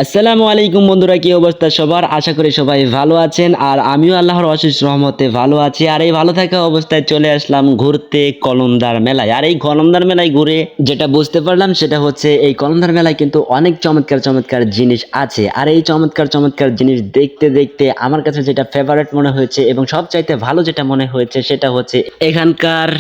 আসসালামু আলাইকুম বন্ধুরা, কি অবস্থা সবার? আশা করি সবাই ভালো আছেন আর আমিও আল্লাহর অশেষ রহমতে ভালো আছি। আর এই ভালো থাকা অবস্থায় চলে আসলাম ঘুরতে কলমদার মেলায়। আর এই কলমদার মেলায় ঘুরে যেটা বুঝতে পারলাম সেটা হচ্ছে এই কলমদার মেলায় কিন্তু অনেক চমৎকার চমৎকার জিনিস আছে। আর এই চমৎকার চমৎকার জিনিস দেখতে দেখতে আমার কাছে যেটা ফেভারিট মনে হয়েছে এবং সবচাইতে ভালো যেটা মনে হয়েছে সেটা হচ্ছে এখানকার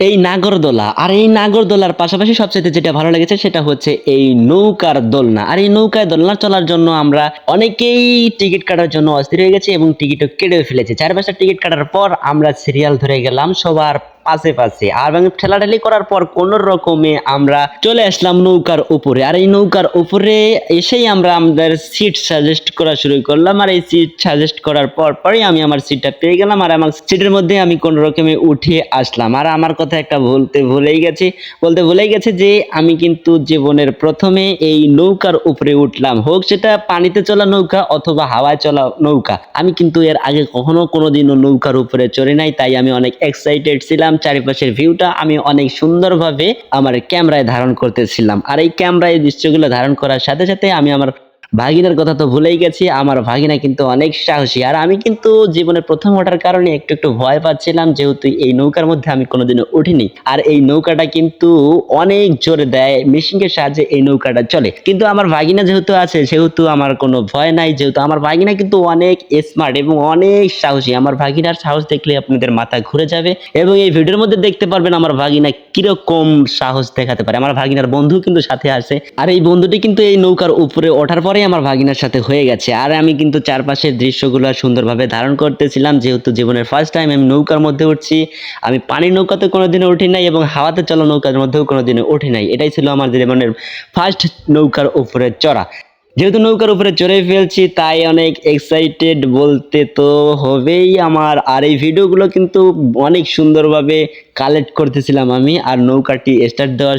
এই নাগরদোলা। আর এই নাগরদোলার পাশাপাশি সবচেয়ে যেটা ভালো লেগেছে সেটা হচ্ছে এই নৌকার দোলনা। আর এই নৌকায় দোলনা চলার জন্য আমরা অনেকেই টিকিট কাটার জন্য অস্থির হয়ে গেছি এবং টিকিটও কেটেও ফেলেছি। 4-5টা টিকিট কাটার পর আমরা সিরিয়াল ধরে গেলাম সবার পাশে পাশে, আর ঠেলাঠেলি করার পর কোন রকমে আমরা চলে আসলাম নৌকার উপরে। আর এই নৌকার উপরে এসেই আমরা আমাদের সিট সাজেস্ট করা শুরু করলাম। আর এই সিট সাজেস্ট করার পরই আমি আমার সিটটা পেয়ে গেলাম। আর আমার সিটের মধ্যে আমি কোন রকমে উঠে আসলাম। আর আমার কথা একটা বলতে ভুলেই গেছি যে আমি কিন্তু জীবনের প্রথমে এই নৌকার উপরে উঠলাম, হোক সেটা পানিতে চলা নৌকা অথবা হাওয়ায় চলা নৌকা। আমি কিন্তু এর আগে কখনো কোনোদিনও নৌকার উপরে চড়ি নাই, তাই আমি অনেক এক্সাইটেড ছিলাম। চারিপাশের ভিউটা আমি অনেক সুন্দরভাবে আমার ক্যামেরায় ধারণ করতেছিলাম। আর এই ক্যামেরায় দৃশ্যগুলো ধারণ করার সাথে সাথে আমি আমার ভাগিনার কথা তো ভুলেই গেছি। আমার ভাগিনা কিন্তু অনেক সাহসী, আর আমি কিন্তু জীবনের প্রথম ওঠার কারণে একটু একটু ভয় পাচ্ছিলাম, যেহেতু এই নৌকার মধ্যে আমি কোনোদিনও উঠিনি। আর এই নৌকাটা কিন্তু অনেক জোরে দেয়, মেশিনের সাহায্যে এই নৌকাটা চলে। কিন্তু আমার ভাগিনা যেহেতু আছে সেহেতু আমার কোনো ভয় নাই, যেহেতু আমার ভাগিনা কিন্তু অনেক স্মার্ট এবং অনেক সাহসী। আমার ভাগিনার সাহস দেখলে আপনাদের মাথা ঘুরে যাবে এবং এই ভিডিওর মধ্যে দেখতে পারবেন আমার ভাগিনা কিরকম সাহস দেখাতে পারে। আমার ভাগিনার বন্ধু কিন্তু সাথে আছে, আর এই বন্ধুটি কিন্তু এই নৌকার উপরে ওঠার পরে আমার ভাগিনার সাথে হয়ে গেছে। আর আমি কিন্তু চারপাশের দৃশ্যগুলো সুন্দরভাবে ধারণ করতেছিলাম, যেহেতু জীবনের ফার্স্ট টাইম আমি নৌকার মধ্যে উঠছি। আমি পানির নৌকাতে কোনোদিনও উঠি নাই এবং হাওয়াতে চলা নৌকার মধ্যেও কোনোদিনও উঠি নাই। এটাই ছিল আমার জীবনের ফার্স্ট নৌকার উপরে চড়া। যেহেতু নৌকার উপরে চড়ে ফেলছি তাই অনেক এক্সাইটেড বলতে তো হবেই আমার। আর এই ভিডিওগুলো কিন্তু অনেক সুন্দরভাবে কালেক্ট করতেছিলাম আমি। আর নৌকাটি স্টার্ট দেওয়া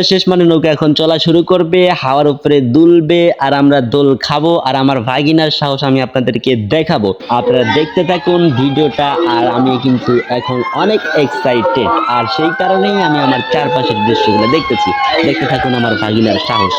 শেষ মানে নৌকা এখন চলা শুরু করবে, হাওয়ার উপরে দুলবে আর আমরা দোল খাবো। আর আমার ভাগিনার সাহস আমি আপনাদেরকে দেখাবো, আপনারা দেখতে থাকুন ভিডিওটা। আর আমি কিন্তু এখন অনেক এক্সাইটেড, আর সেই কারণেই আমি আমার চারপাশের দৃশ্যগুলো দেখতেছি। দেখতে থাকুন আমার ভাগিনার সাহস।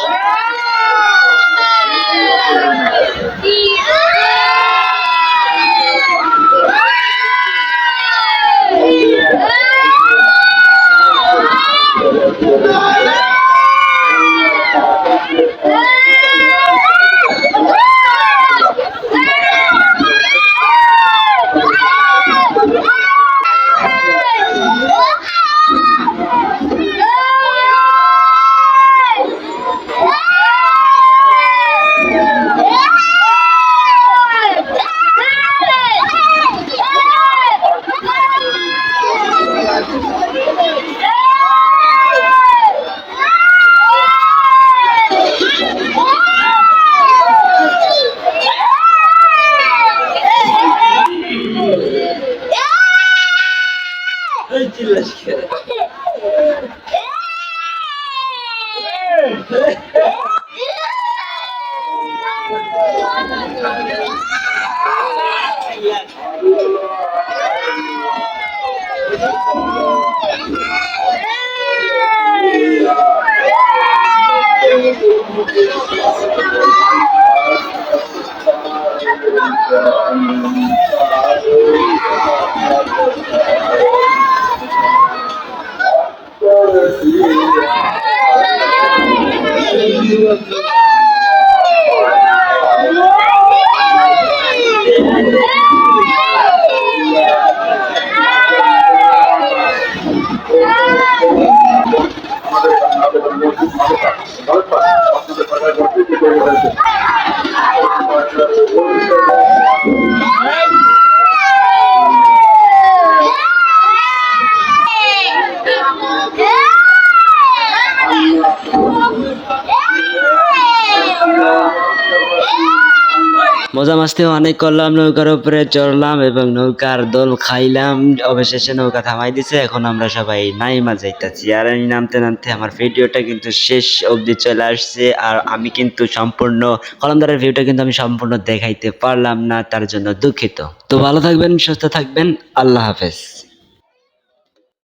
মজা মাস্তি অনেক করলাম, নৌকার উপরে চড়লাম এবং নৌকার দোল খাইলাম। অবশেষে নৌকা থামাই দিছে, এখন আমরা সবাই নাইমা যাইতাছি। আর আমি নামতে নামতে আমার ভিডিওটা কিন্তু শেষ অবধি চলে আসছে। আর আমি কিন্তু সম্পূর্ণ কলমদারের ভিউটা কিন্তু আমি সম্পূর্ণ দেখাইতে পারলাম না, তার জন্য দুঃখিত। তো ভালো থাকবেন, সুস্থ থাকবেন, আল্লাহ হাফেজ।